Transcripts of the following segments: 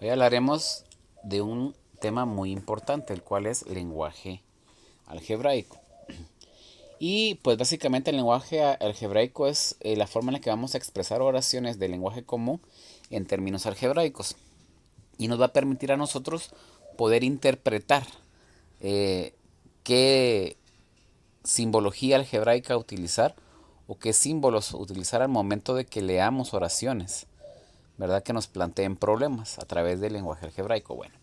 Hoy hablaremos de un tema muy importante, el cual es lenguaje algebraico. Y pues básicamente el lenguaje algebraico es la forma en la que vamos a expresar oraciones del lenguaje común en términos algebraicos. Y nos va a permitir a nosotros poder interpretar eh, qué simbología algebraica utilizar o qué símbolos utilizar al momento de que leamos oraciones, ¿verdad? Que nos planteen problemas a través del lenguaje algebraico. Bueno,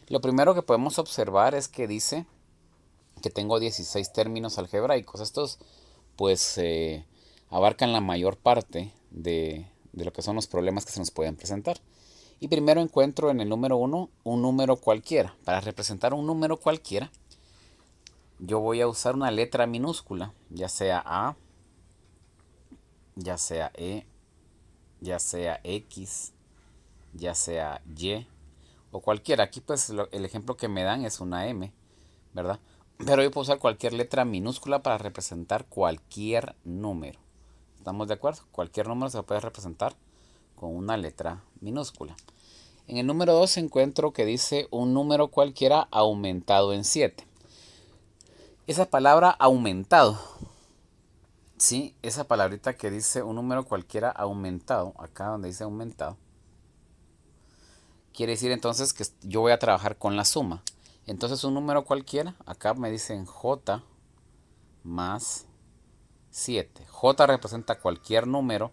lo primero que podemos observar es que dice que tengo 16 términos algebraicos. Estos pues abarcan la mayor parte de lo que son los problemas que se nos pueden presentar. Y primero encuentro en el número 1 un número cualquiera. Para representar un número cualquiera, yo voy a usar una letra minúscula, ya sea A, ya sea E, ya sea X, ya sea Y o cualquiera. Aquí pues el ejemplo que me dan es una M, ¿verdad? Pero yo puedo usar cualquier letra minúscula para representar cualquier número. ¿Estamos de acuerdo? Cualquier número se puede representar con una letra minúscula. En el número 2 encuentro que dice un número cualquiera aumentado en 7. Esa palabra aumentado, ¿sí? Esa palabrita que dice un número cualquiera aumentado, acá donde dice aumentado, quiere decir entonces que yo voy a trabajar con la suma. Entonces un número cualquiera, acá me dicen J más 7. J representa cualquier número,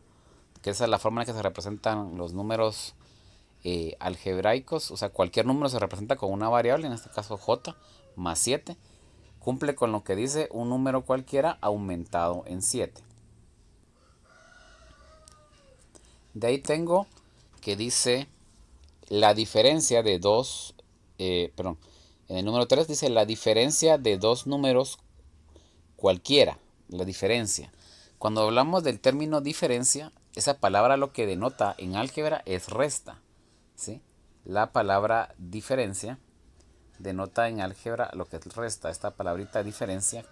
que esa es la forma en la que se representan los números algebraicos. O sea, cualquier número se representa con una variable, en este caso J más 7. Cumple con lo que dice un número cualquiera aumentado en 7. De ahí tengo que dice la diferencia de dos, perdón, en el número 3 dice la diferencia de dos números cualquiera, la diferencia. Cuando hablamos del término diferencia, esa palabra lo que denota en álgebra es resta, ¿sí? La palabra diferencia denota en álgebra lo que es resta. Esta palabrita diferencia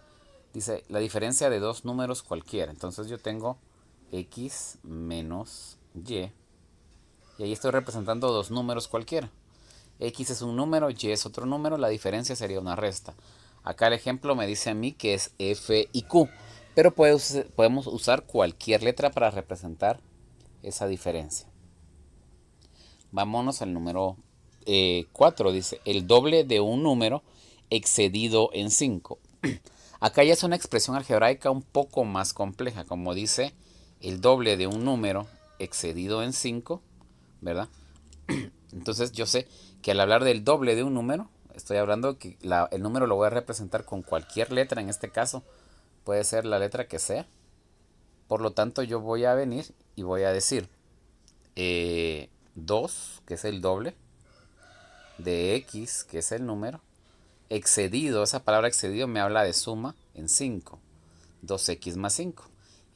dice la diferencia de dos números cualquiera. Entonces yo tengo x menos y ahí estoy representando dos números cualquiera. X es un número, Y es otro número, la diferencia sería una resta. Acá el ejemplo me dice a mí que es F y Q, pero podemos usar cualquier letra para representar esa diferencia. Vámonos al número 4, dice el doble de un número excedido en 5. Acá ya es una expresión algebraica un poco más compleja, como dice el doble de un número excedido en 5, ¿verdad? Entonces yo sé que al hablar del doble de un número, estoy hablando que el número lo voy a representar con cualquier letra, en este caso puede ser la letra que sea. Por lo tanto yo voy a venir y voy a decir 2, que es el doble, de x, que es el número, excedido, esa palabra excedido me habla de suma en 5, 2x más 5.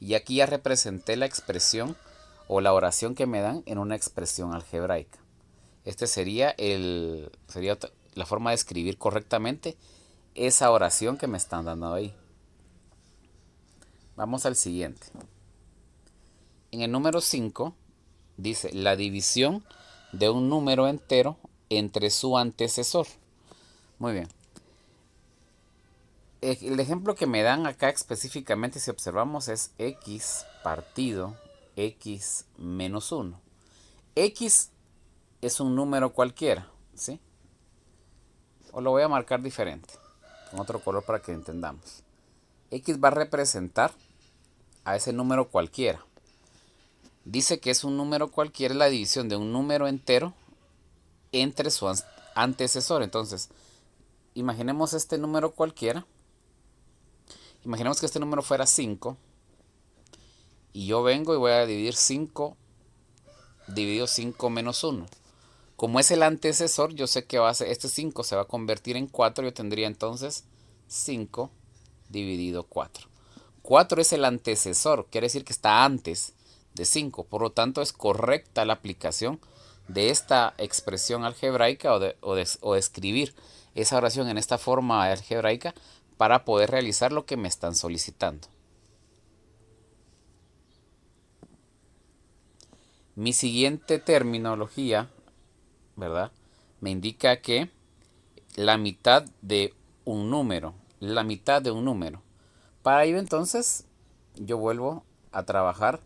Y aquí ya representé la expresión o la oración que me dan en una expresión algebraica. Este sería la forma de escribir correctamente esa oración que me están dando ahí. Vamos al siguiente. En el número 5 dice la división de un número entero entre su antecesor. Muy bien. El ejemplo que me dan acá específicamente, si observamos, es x partido x menos 1. X es un número cualquiera, ¿sí? O lo voy a marcar diferente, con otro color para que entendamos. X va a representar a ese número cualquiera. Dice que es un número cualquiera la división de un número entero entre su antecesor. Entonces, imaginemos este número cualquiera. Imaginemos que este número fuera 5. Y yo vengo y voy a dividir 5 dividido 5 menos 1. Como es el antecesor, yo sé que este 5 se va a convertir en 4. Yo tendría entonces 5 dividido 4. 4 es el antecesor, quiere decir que está antes de 5. Por lo tanto, es correcta la aplicación de esta expresión algebraica o de escribir esa oración en esta forma algebraica para poder realizar lo que me están solicitando. Mi siguiente terminología ¿verdad? Me indica que la mitad de un número, la mitad de un número. Para ello entonces yo vuelvo a trabajar.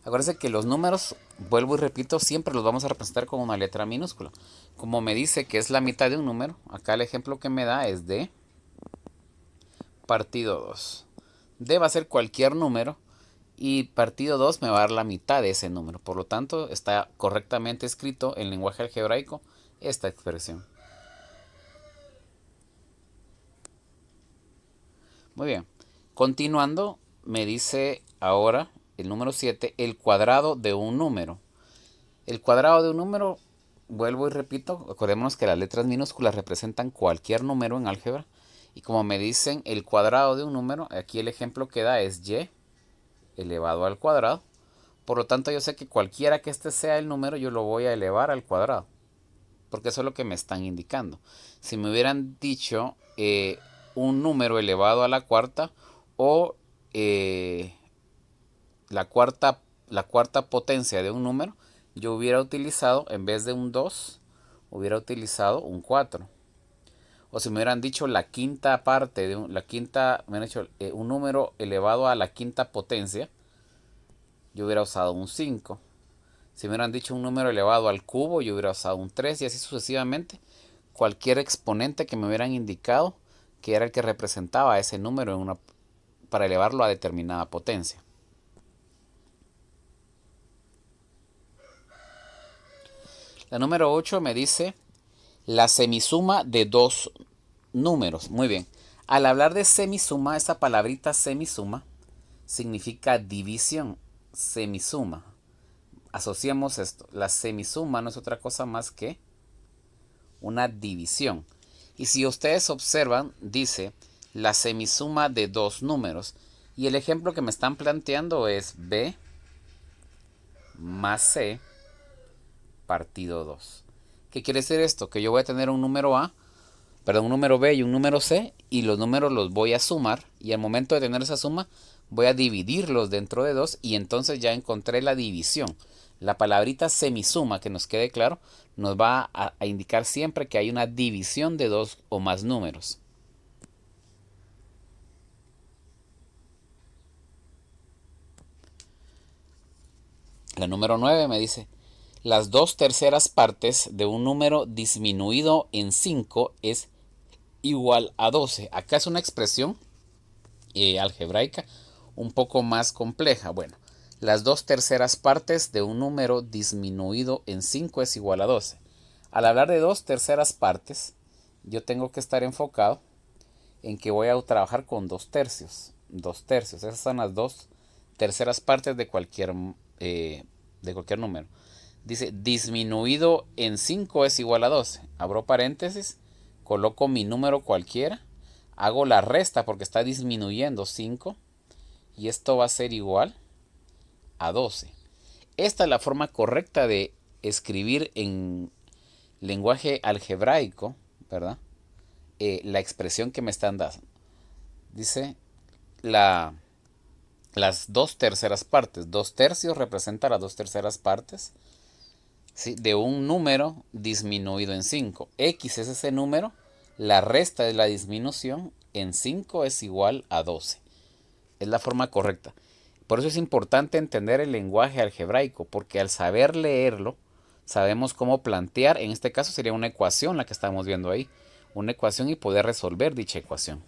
Acuérdense que los números, vuelvo y repito, siempre los vamos a representar con una letra minúscula. Como me dice que es la mitad de un número, acá el ejemplo que me da es D partido 2. D va a ser cualquier número y partido 2 me va a dar la mitad de ese número. Por lo tanto, está correctamente escrito en lenguaje algebraico esta expresión. Muy bien. Continuando, me dice ahora el número 7, el cuadrado de un número. El cuadrado de un número, vuelvo y repito, acordémonos que las letras minúsculas representan cualquier número en álgebra. Y como me dicen el cuadrado de un número, aquí el ejemplo que da es y elevado al cuadrado. Por lo tanto, yo sé que cualquiera que este sea el número, yo lo voy a elevar al cuadrado. Porque eso es lo que me están indicando. Si me hubieran dicho un número elevado a la cuarta o la cuarta potencia de un número, yo hubiera utilizado, en vez de un 2, hubiera utilizado un 4. O si me hubieran dicho la quinta parte de un número elevado a la quinta potencia, yo hubiera usado un 5. Si me hubieran dicho un número elevado al cubo, yo hubiera usado un 3 y así sucesivamente. Cualquier exponente que me hubieran indicado que era el que representaba ese número para elevarlo a determinada potencia. La número 8 me dice la semisuma de dos números. Muy bien. Al hablar de semisuma, esa palabrita semisuma significa división. Semisuma. Asociamos esto. La semisuma no es otra cosa más que una división. Y si ustedes observan, dice la semisuma de dos números. Y el ejemplo que me están planteando es B más C partido 2. ¿Qué quiere decir esto? Que yo voy a tener un número un número B y un número C, y los números los voy a sumar, y al momento de tener esa suma voy a dividirlos dentro de 2 y entonces ya encontré la división. La palabrita semisuma, que nos quede claro, nos va a indicar siempre que hay una división de dos o más números. La número 9 me dice, las 2/3 partes de un número disminuido en 5 es igual a 12. Acá es una expresión algebraica un poco más compleja. Bueno, las 2/3 partes de un número disminuido en 5 es igual a 12. Al hablar de 2/3 partes, yo tengo que estar enfocado en que voy a trabajar con 2/3. 2/3. Esas son las 2/3 partes de cualquier número. Dice, disminuido en 5 es igual a 12. Abro paréntesis, coloco mi número cualquiera, hago la resta porque está disminuyendo 5 y esto va a ser igual a 12. Esta es la forma correcta de escribir en lenguaje algebraico, ¿verdad? La expresión que me están dando. Dice las 2/3 partes. 2/3 representa las 2/3 partes, ¿sí?, de un número disminuido en 5. X es ese número, la resta de la disminución en 5 es igual a 12. Es la forma correcta. Por eso es importante entender el lenguaje algebraico, porque al saber leerlo, sabemos cómo plantear, en este caso sería una ecuación la que estamos viendo ahí, una ecuación, y poder resolver dicha ecuación.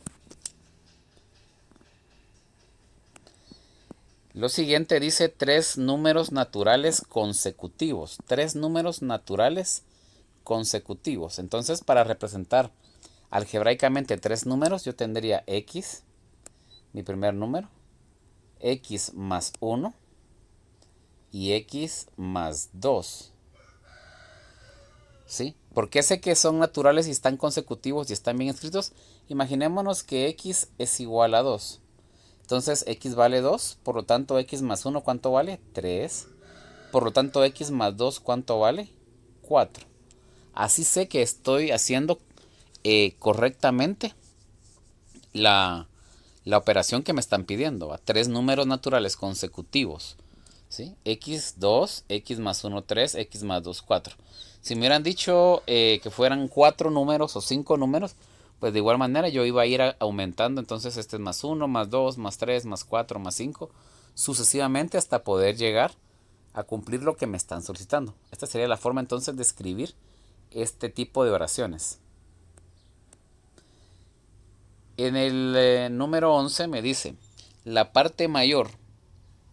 Lo siguiente dice 3 números naturales consecutivos. 3 números naturales consecutivos. Entonces, para representar algebraicamente 3 números, yo tendría x, mi primer número, x más 1 y x más 2. ¿Sí? ¿Por qué sé que son naturales y están consecutivos y están bien escritos? Imaginémonos que x es igual a 2. Entonces x vale 2, por lo tanto x más 1, ¿cuánto vale? 3. Por lo tanto x más 2, ¿cuánto vale? 4. Así sé que estoy haciendo correctamente la operación que me están pidiendo. 3 números naturales consecutivos. ¿sí? X2, X más 1, 3, X más 2, 4. Si me hubieran dicho que fueran 4 números o 5 números, pues de igual manera yo iba a ir aumentando. Entonces este es más 1, más 2, más 3, más 4, más 5, sucesivamente hasta poder llegar a cumplir lo que me están solicitando. Esta sería la forma entonces de escribir este tipo de oraciones. En el número 11 me dice, la parte mayor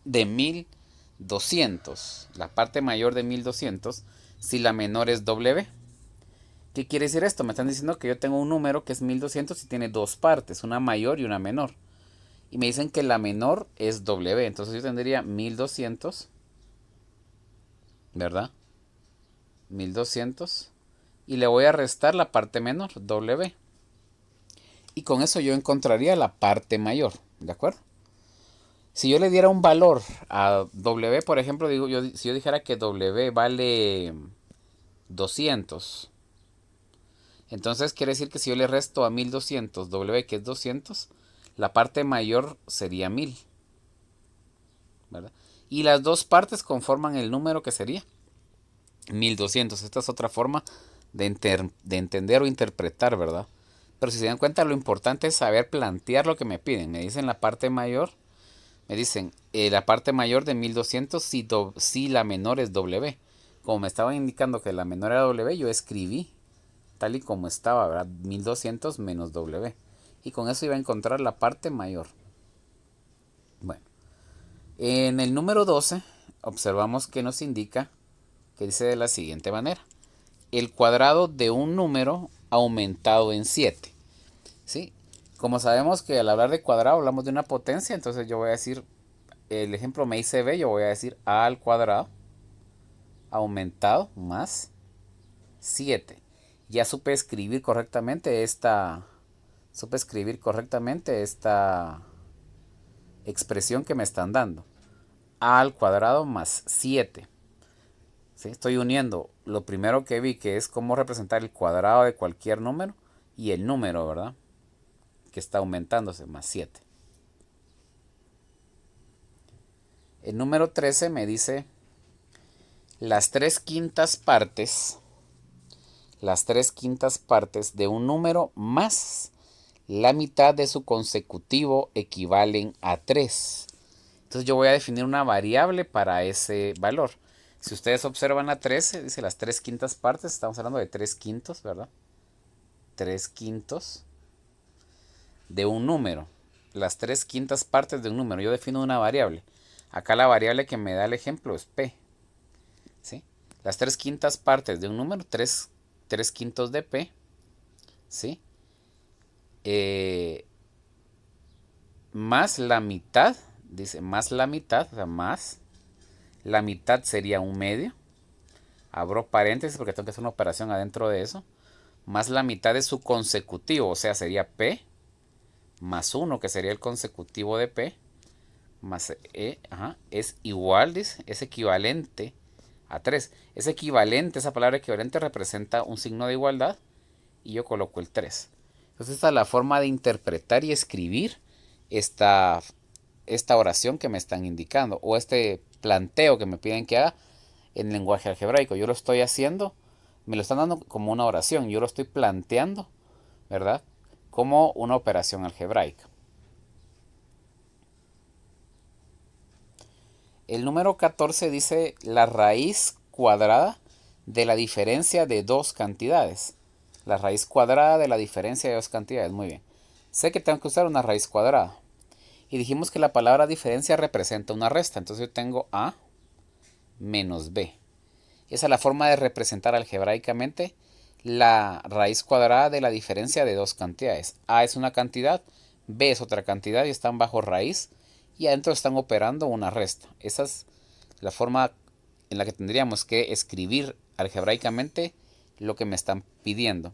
de 1200, la parte mayor de 1200, si la menor es W. ¿Qué quiere decir esto? Me están diciendo que yo tengo un número que es 1200 y tiene dos partes, una mayor y una menor. Y me dicen que la menor es W, entonces yo tendría 1200, ¿verdad? 1200 y le voy a restar la parte menor, W. Y con eso yo encontraría la parte mayor, ¿de acuerdo? Si yo le diera un valor a W, por ejemplo, si yo dijera que W vale 200, entonces quiere decir que si yo le resto a 1200 W, que es 200, la parte mayor sería 1000, ¿verdad? Y las dos partes conforman el número que sería 1200. Esta es otra forma de entender o interpretar, ¿verdad? Pero si se dan cuenta, lo importante es saber plantear lo que me piden. Me dicen la parte mayor, me dicen la parte mayor de 1200 si la menor es W. Como me estaban indicando que la menor era W, yo escribí tal y como estaba, ¿verdad? 1200 menos W. Y con eso iba a encontrar la parte mayor. Bueno, en el número 12 observamos que nos indica que dice de la siguiente manera: el cuadrado de un número aumentado en 7. ¿Sí? Como sabemos que al hablar de cuadrado hablamos de una potencia, entonces yo voy a decir, el ejemplo me dice B, yo voy a decir A al cuadrado aumentado más 7. Ya supe escribir correctamente esta expresión que me están dando. A al cuadrado más 7. ¿Sí? Estoy uniendo lo primero que vi, que es cómo representar el cuadrado de cualquier número, y el número, ¿verdad? Que está aumentándose, más 7. El número 13 me dice las 3/5 partes de un número más la mitad de su consecutivo equivalen a 3. Entonces yo voy a definir una variable para ese valor. Si ustedes observan la 13, dice las 3/5 partes, estamos hablando de 3/5, ¿verdad? 3/5 de un número. Las 3/5 partes de un número. Yo defino una variable. Acá la variable que me da el ejemplo es P. ¿Sí? Las 3/5 partes de un número, 3/5 de P. ¿Sí? Más la mitad, dice más la mitad, o sea, más la mitad sería un medio. Abro paréntesis porque tengo que hacer una operación adentro de eso. Más la mitad de su consecutivo, o sea, sería P más 1, que sería el consecutivo de P, más E, es igual, dice, es equivalente a 3. Es equivalente, esa palabra equivalente representa un signo de igualdad y yo coloco el 3. Entonces esta es la forma de interpretar y escribir esta oración que me están indicando, o este planteo que me piden que haga en lenguaje algebraico. Yo lo estoy haciendo, me lo están dando como una oración, yo lo estoy planteando, ¿verdad? Como una operación algebraica. El número 14 dice la raíz cuadrada de la diferencia de dos cantidades. La raíz cuadrada de la diferencia de dos cantidades. Muy bien. Sé que tengo que usar una raíz cuadrada. Y dijimos que la palabra diferencia representa una resta. Entonces yo tengo A menos B. Esa es la forma de representar algebraicamente la raíz cuadrada de la diferencia de dos cantidades. A es una cantidad, B es otra cantidad y están bajo raíz y adentro están operando una resta. Esa es la forma en la que tendríamos que escribir algebraicamente lo que me están pidiendo.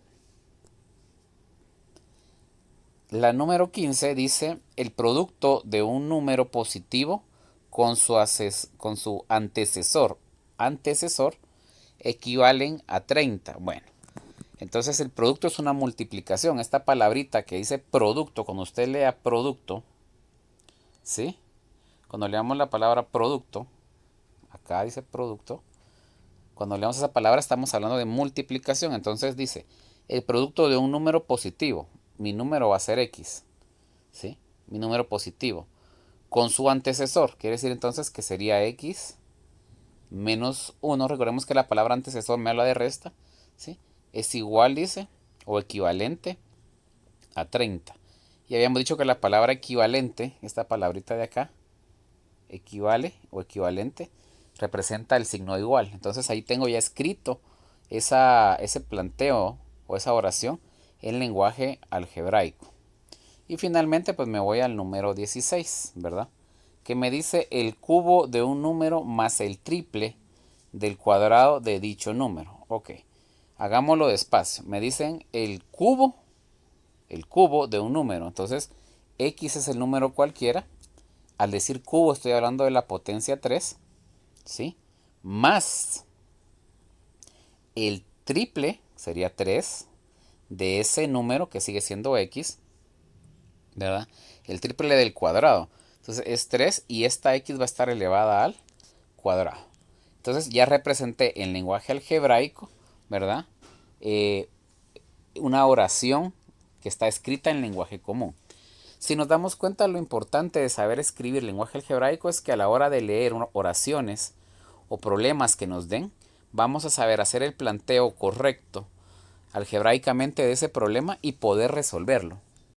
La número 15 dice el producto de un número positivo con su antecesor equivalen a 30. Bueno, entonces el producto es una multiplicación. Esta palabrita que dice producto, cuando usted lea producto, ¿sí? Cuando leamos la palabra producto, acá dice producto. Cuando leemos esa palabra estamos hablando de multiplicación. Entonces dice, el producto de un número positivo. Mi número va a ser X. ¿Sí? Mi número positivo. Con su antecesor. Quiere decir entonces que sería X menos 1. Recordemos que la palabra antecesor me habla de resta. ¿Sí? Es igual, dice, o equivalente a 30. Y habíamos dicho que la palabra equivalente, esta palabrita de acá, equivale o equivalente, representa el signo igual. Entonces ahí tengo ya escrito ese planteo o esa oración en lenguaje algebraico. Y finalmente pues me voy al número 16, ¿verdad? Que me dice el cubo de un número más el triple del cuadrado de dicho número. Ok, hagámoslo despacio. Me dicen el cubo de un número. Entonces, X es el número cualquiera. Al decir cubo estoy hablando de la potencia 3, ¿sí? Más el triple, sería 3, de ese número que sigue siendo X, ¿verdad? El triple del cuadrado. Entonces es 3 y esta X va a estar elevada al cuadrado. Entonces ya representé en lenguaje algebraico, ¿verdad? Una oración que está escrita en lenguaje común. Si nos damos cuenta, lo importante de saber escribir lenguaje algebraico es que a la hora de leer oraciones o problemas que nos den, vamos a saber hacer el planteo correcto algebraicamente de ese problema y poder resolverlo.